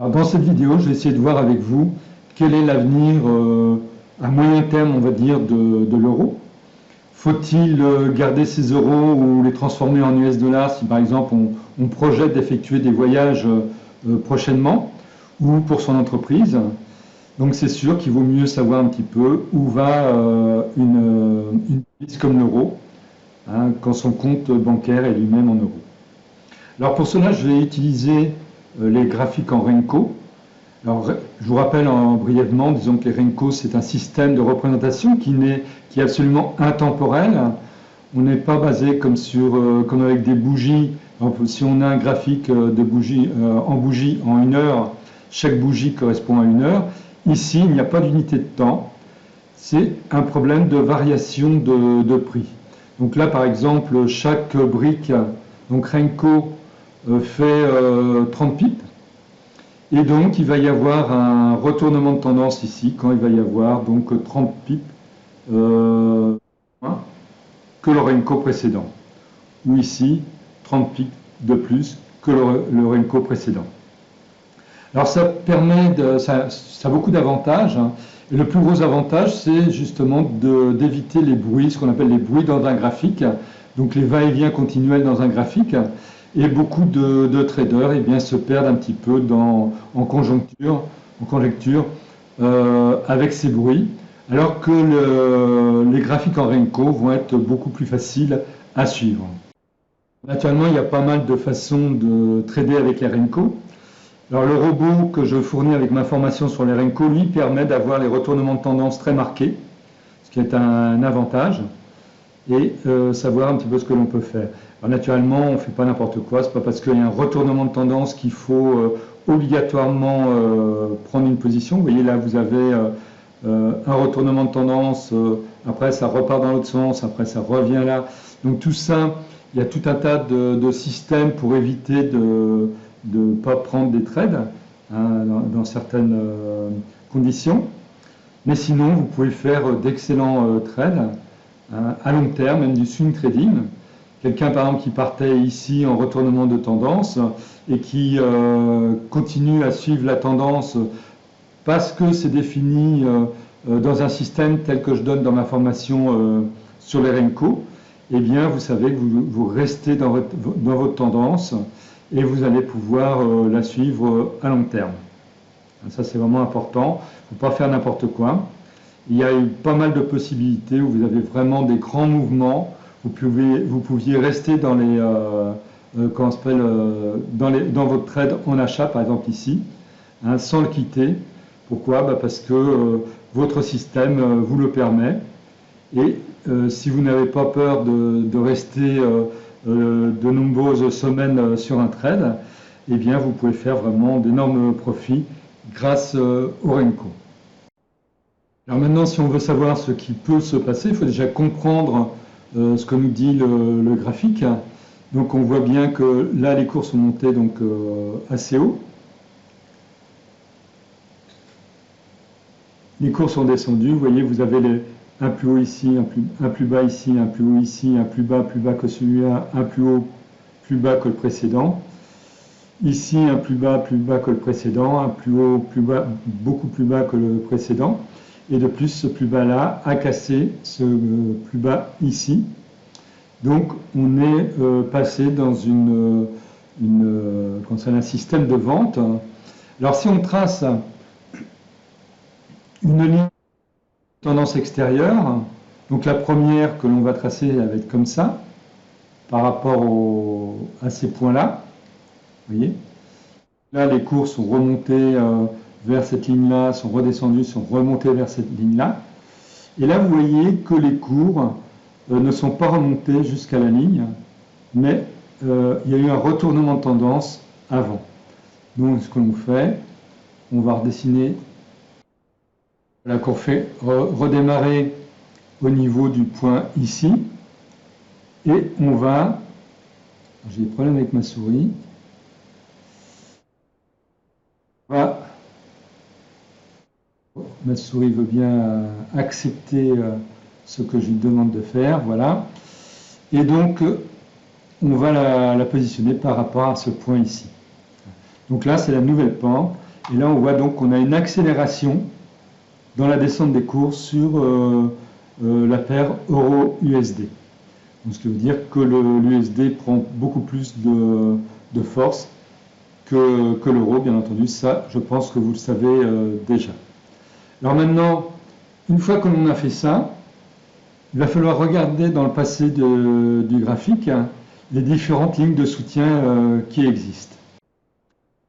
Alors, dans cette vidéo, je vais essayer de voir avec vous quel est l'avenir à moyen terme, on va dire, de l'euro. Faut-il garder ces euros ou les transformer en US dollars si par exemple on projette d'effectuer des voyages prochainement ou pour son entreprise? Donc c'est sûr qu'il vaut mieux savoir un petit peu où va une devise comme l'euro, hein, quand son compte bancaire est lui-même en euros. Alors pour cela, je vais utiliser les graphiques en Renko. Alors, je vous rappelle brièvement, disons que les Renko, c'est un système de représentation qui est absolument intemporel. On n'est pas basé comme avec des bougies. Si on a un graphique de bougie, en bougie en 1 heure, chaque bougie correspond à 1 heure. Ici, il n'y a pas d'unité de temps. C'est un problème de variation de prix. Donc là, par exemple, chaque brique, donc Renko, fait 30 pips. Et donc, il va y avoir un retournement de tendance ici, quand il va y avoir donc 30 pips moins que le Renko précédent. Ou ici, 30 pips de plus que le Renko précédent. Alors, ça a beaucoup d'avantages, hein. Et le plus gros avantage, c'est justement d'éviter les bruits, ce qu'on appelle les bruits dans un graphique, donc les va-et-vient continuels dans un graphique. Et beaucoup de traders se perdent un petit peu en conjoncture avec ces bruits, alors que les graphiques en Renko vont être beaucoup plus faciles à suivre. Naturellement, il y a pas mal de façons de trader avec les Renko. Alors le robot que je fournis avec ma formation sur les Renko, lui, permet d'avoir les retournements de tendance très marqués, ce qui est un avantage, et savoir un petit peu ce que l'on peut faire. Alors, naturellement, on ne fait pas n'importe quoi, c'est pas parce qu'il y a un retournement de tendance qu'il faut obligatoirement prendre une position. Vous voyez là, vous avez un retournement de tendance, après ça repart dans l'autre sens, après ça revient là. Donc tout ça, il y a tout un tas de systèmes pour éviter de ne pas prendre des trades, hein, dans certaines conditions. Mais sinon, vous pouvez faire d'excellents trades, hein, à long terme, même du swing trading. Quelqu'un par exemple qui partait ici en retournement de tendance et qui continue à suivre la tendance parce que c'est défini dans un système tel que je donne dans ma formation sur les Renko, eh bien vous savez que vous restez dans votre tendance et vous allez pouvoir la suivre à long terme. Ça c'est vraiment important, il ne faut pas faire n'importe quoi. Il y a eu pas mal de possibilités où vous avez vraiment des grands mouvements. Vous pouviez rester dans les, comment s'appelle, dans votre trade en achat, par exemple ici, hein, sans le quitter. Pourquoi? Parce que votre système vous le permet. Et si vous n'avez pas peur de rester de nombreuses semaines sur un trade, eh bien vous pouvez faire vraiment d'énormes profits grâce au Renko. Alors maintenant, si on veut savoir ce qui peut se passer, il faut déjà comprendre ce que nous dit le graphique. Donc on voit bien que là, les cours sont montés donc, assez haut. Les cours sont descendus. Vous voyez, vous avez un plus haut ici, un plus bas ici, un plus haut ici, un plus bas que celui-là, un plus haut, plus bas que le précédent. Ici, un plus bas que le précédent, un plus haut, plus bas, beaucoup plus bas que le précédent. Et de plus, ce plus bas là a cassé ce plus bas ici. Donc on est passé dans un système de vente. Alors si on trace une ligne de tendance extérieure, donc la première que l'on va tracer elle va être comme ça, par rapport à ces points-là. Vous voyez, là les cours sont remontés vers cette ligne-là, sont redescendus, sont remontés vers cette ligne-là. Et là, vous voyez que les cours ne sont pas remontés jusqu'à la ligne, mais il y a eu un retournement de tendance avant. Donc, ce que l'on fait, on va redessiner. Voilà qu'on fait redémarrer au niveau du point ici. Et on va... J'ai des problèmes avec ma souris. Voilà. Ma souris veut bien accepter ce que je lui demande de faire, voilà. Et donc, on va la positionner par rapport à ce point ici. Donc là, c'est la nouvelle pente. Et là, on voit donc qu'on a une accélération dans la descente des cours sur la paire euro-USD. Ce qui veut dire que l'USD prend beaucoup plus de force que l'euro, bien entendu. Ça, je pense que vous le savez déjà. Alors maintenant, une fois que l'on a fait ça, il va falloir regarder dans le passé du graphique les différentes lignes de soutien qui existent.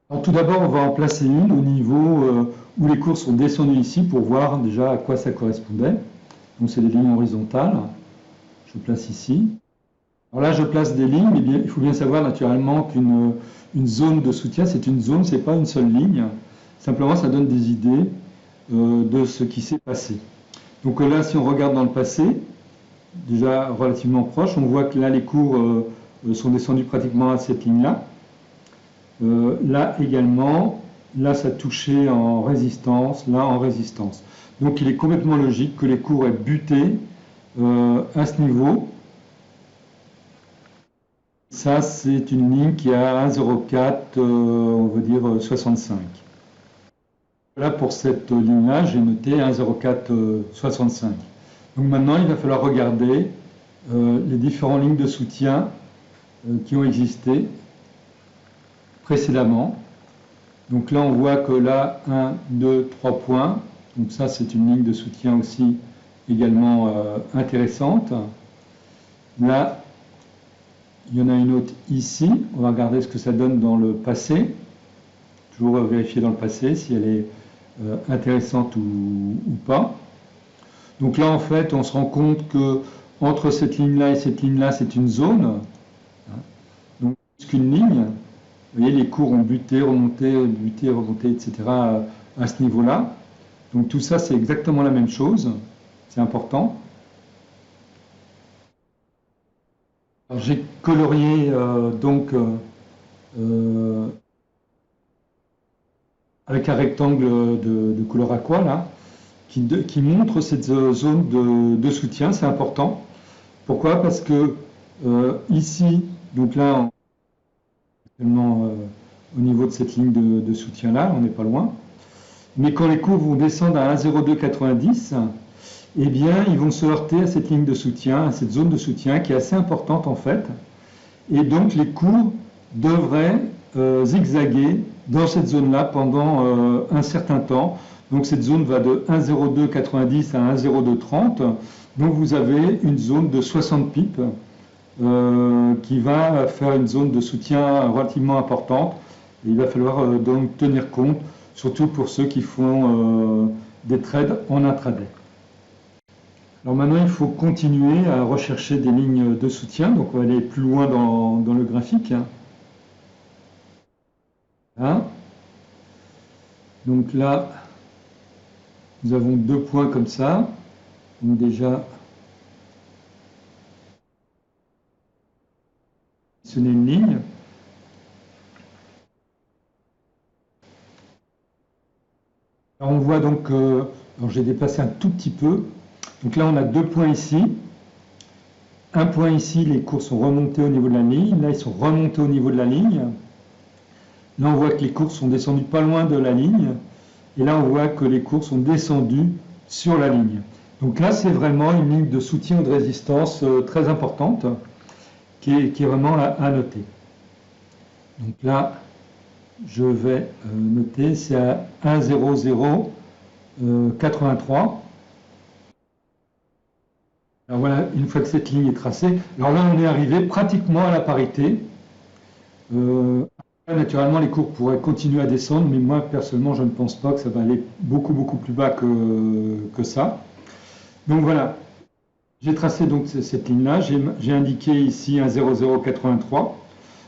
Alors, tout d'abord, on va en placer une au niveau où les cours sont descendus ici pour voir déjà à quoi ça correspondait. Donc c'est des lignes horizontales. Je place ici. Alors là, je place des lignes, mais bien, il faut bien savoir naturellement qu'une zone de soutien, c'est une zone, c'est pas une seule ligne. Simplement, ça donne des idées de ce qui s'est passé. Donc là, si on regarde dans le passé, déjà relativement proche, on voit que là, les cours sont descendus pratiquement à cette ligne-là. Là également, là, ça touchait en résistance, là en résistance. Donc il est complètement logique que les cours aient buté à ce niveau. Ça, c'est une ligne qui a 1,04, on va dire 65. Là, pour cette ligne-là, j'ai noté 1,0465. Donc maintenant, il va falloir regarder les différentes lignes de soutien qui ont existé précédemment. Donc là, on voit que là, 1, 2, 3 points. Donc ça, c'est une ligne de soutien aussi également intéressante. Là, il y en a une autre ici. On va regarder ce que ça donne dans le passé. Toujours vérifier dans le passé si elle est intéressante ou pas. Donc là, en fait, on se rend compte que entre cette ligne-là et cette ligne-là, c'est une zone. Donc, plus qu'une ligne. Vous voyez, les cours ont buté, remonté, etc. à ce niveau-là. Donc tout ça, c'est exactement la même chose. C'est important. J'ai colorié avec un rectangle de couleur aqua là, qui montre cette zone de soutien. C'est important. Pourquoi? Parce que ici, donc là, au niveau de cette ligne de soutien là, on n'est pas loin. Mais quand les cours vont descendre à 1,0290, eh bien, ils vont se heurter à cette ligne de soutien, à cette zone de soutien qui est assez importante en fait. Et donc, les cours devraient zigzaguer dans cette zone-là pendant un certain temps. Donc, cette zone va de 1,0290 à 1,0230. Donc, vous avez une zone de 60 pips qui va faire une zone de soutien relativement importante. Et il va falloir donc tenir compte, surtout pour ceux qui font des trades en intraday. Alors maintenant, il faut continuer à rechercher des lignes de soutien. Donc on va aller plus loin dans le graphique. Hein. Donc là, nous avons deux points comme ça. Donc déjà, sélectionner une ligne. Alors on voit donc, j'ai déplacé un tout petit peu. Donc là, on a deux points ici. Un point ici, les cours sont remontés au niveau de la ligne. Là, ils sont remontés au niveau de la ligne. Là, on voit que les cours sont descendus pas loin de la ligne. Et là, on voit que les cours sont descendus sur la ligne. Donc là, c'est vraiment une ligne de soutien ou de résistance très importante qui est vraiment à noter. Donc là, je vais noter, c'est à 1,0083. Alors voilà, une fois que cette ligne est tracée, alors là on est arrivé pratiquement à la parité. Naturellement les cours pourraient continuer à descendre, mais moi personnellement je ne pense pas que ça va aller beaucoup plus bas que ça. Donc voilà, j'ai tracé donc cette ligne-là, j'ai indiqué ici un 0,083.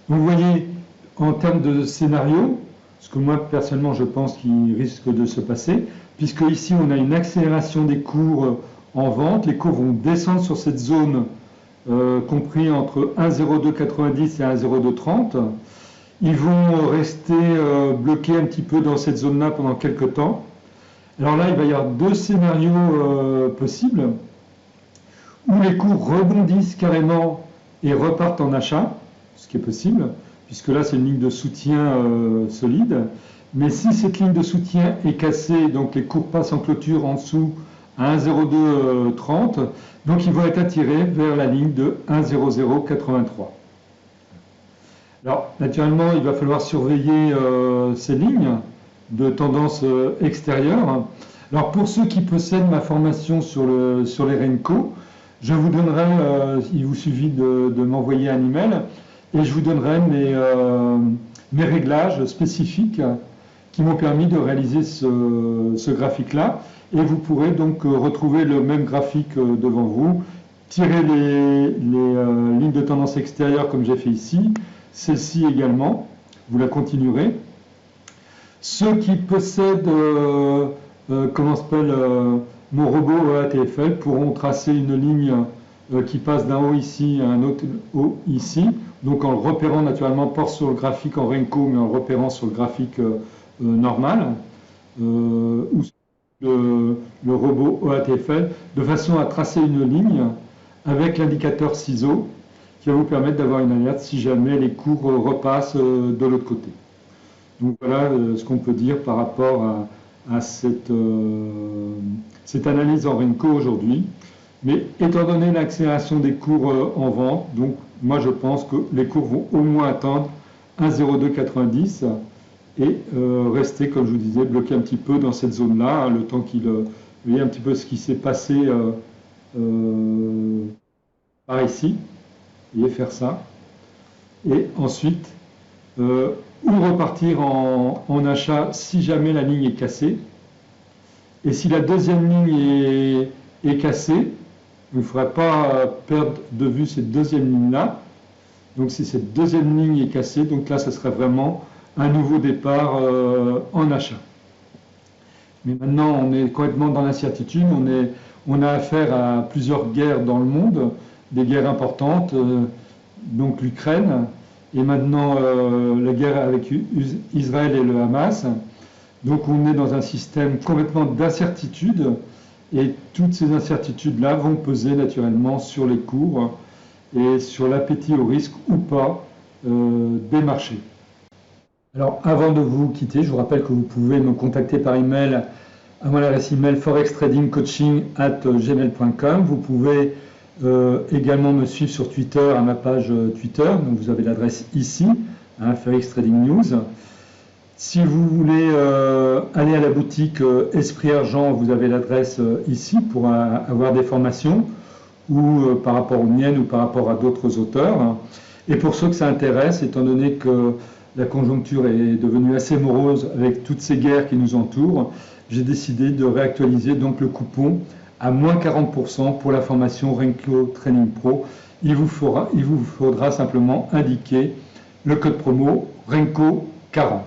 Donc vous voyez, en termes de scénario, ce que moi personnellement je pense qu'il risque de se passer, puisque ici on a une accélération des cours en vente, les cours vont descendre sur cette zone compris entre 1,0290 et 1,0230. Ils vont rester bloqués un petit peu dans cette zone-là pendant quelques temps. Alors là, il va y avoir deux scénarios possibles, où les cours rebondissent carrément et repartent en achat, ce qui est possible, puisque là c'est une ligne de soutien solide. Mais si cette ligne de soutien est cassée, donc les cours passent en clôture en dessous à 1,0230, donc ils vont être attirés vers la ligne de 1,0083. Alors, naturellement, il va falloir surveiller ces lignes de tendance extérieure. Alors, pour ceux qui possèdent ma formation sur les RENCO, je vous donnerai, il vous suffit de m'envoyer un email et je vous donnerai mes réglages spécifiques qui m'ont permis de réaliser ce graphique-là. Et vous pourrez donc retrouver le même graphique devant vous, tirer les lignes de tendance extérieure comme j'ai fait ici, celle-ci également, vous la continuerez. Ceux qui possèdent mon robot ATFL pourront tracer une ligne qui passe d'un haut ici à un autre haut ici, donc en le repérant naturellement pas sur le graphique en RENCO, mais en le repérant sur le graphique normal, ou le robot OATFL, de façon à tracer une ligne avec l'indicateur ciseau qui va vous permettre d'avoir une alerte si jamais les cours repassent de l'autre côté. Donc voilà ce qu'on peut dire par rapport à cette analyse en RENCO aujourd'hui. Mais étant donné l'accélération des cours en vente, donc moi je pense que les cours vont au moins atteindre 1,0290 et rester, comme je vous disais, bloqué un petit peu dans cette zone-là, hein, le temps qu'il... vous voyez un petit peu ce qui s'est passé par ici. Vous voyez, faire ça. Et ensuite, ou repartir en achat si jamais la ligne est cassée. Et si la deuxième ligne est cassée, il ne faudrait pas perdre de vue cette deuxième ligne-là. Donc si cette deuxième ligne est cassée, donc là, ce serait vraiment un nouveau départ en achat. Mais maintenant, on est complètement dans l'incertitude. On a affaire à plusieurs guerres dans le monde, des guerres importantes, donc l'Ukraine, et maintenant la guerre avec Israël et le Hamas. Donc on est dans un système complètement d'incertitude, et toutes ces incertitudes-là vont peser naturellement sur les cours et sur l'appétit au risque ou pas des marchés. Alors avant de vous quitter, je vous rappelle que vous pouvez me contacter par email à mon adresse email forextradingcoaching@gmail.com. Vous pouvez également me suivre sur Twitter à ma page Twitter, donc vous avez l'adresse ici, hein, Forex Trading News. Si vous voulez aller à la boutique Esprit Argent, vous avez l'adresse ici pour avoir des formations, ou par rapport aux miennes ou par rapport à d'autres auteurs. Et pour ceux que ça intéresse, étant donné que la conjoncture est devenue assez morose avec toutes ces guerres qui nous entourent, j'ai décidé de réactualiser donc le coupon à moins 40% pour la formation RENCO Training Pro. Il vous faudra simplement indiquer le code promo RENCO 40.